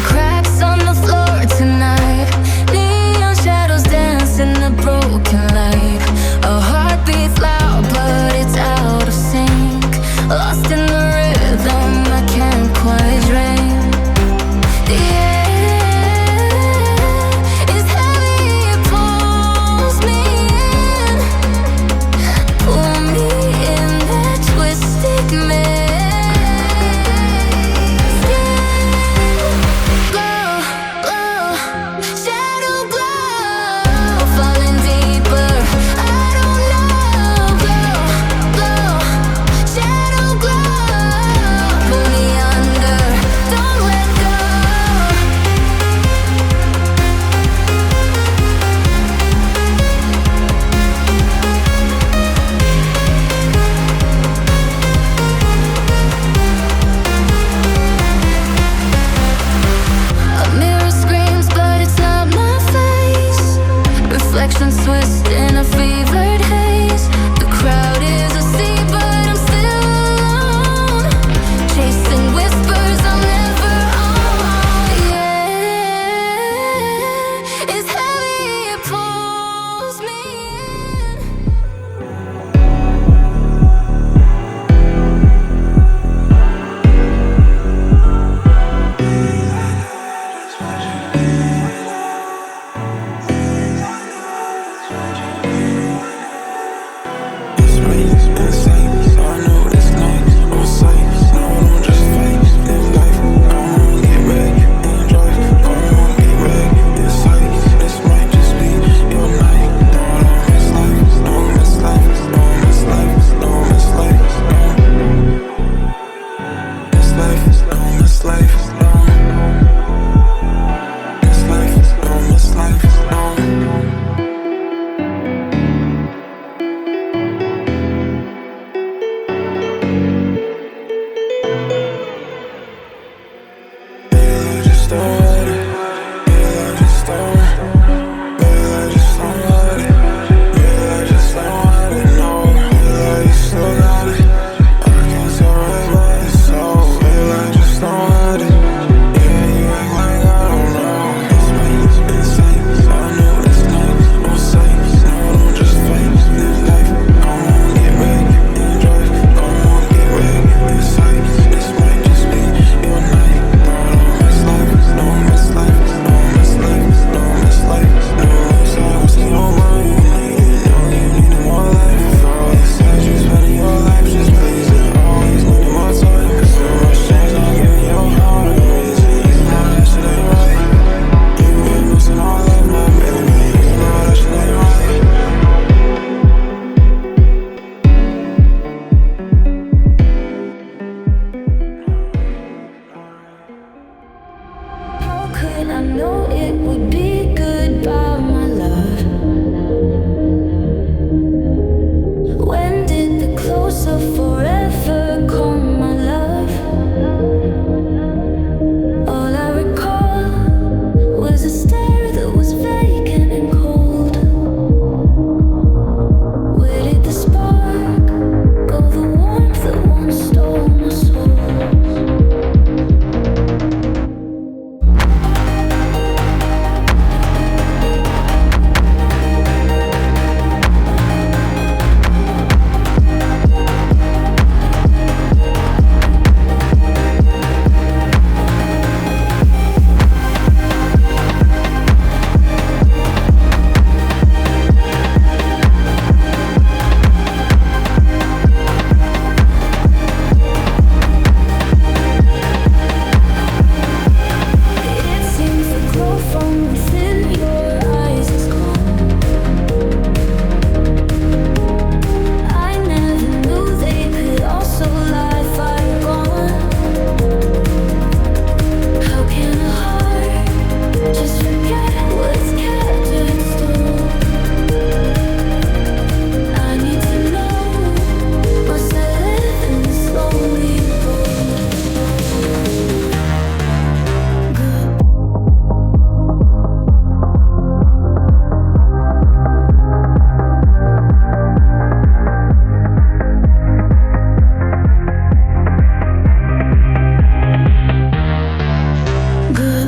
Cracks on the floor tonight. Neon shadows dance in the broken light. A heart beats loud, but it's out of sync. Lost in the rhythm, I can't quite dream. The air is heavy, it pulls me in. Pull me in that twisted maze. Glow, glow, shadow glow, falling deeper. I don't know. Glow, glow, shadow glow, pull me under. Don't let go. A mirror screams, but it's not my face. Reflections twist in a fevered haze. The crowd is asleep, but I'm still alone. Chasing whispers I'm never on. Yeah, it's heavy, it pulls me in. How could I know it would be goodbye, my love? When did the close of forever come, my love? All I recall was a stare that was vacant and cold. Where did the spark go, the warmth that once stole my soul? Good.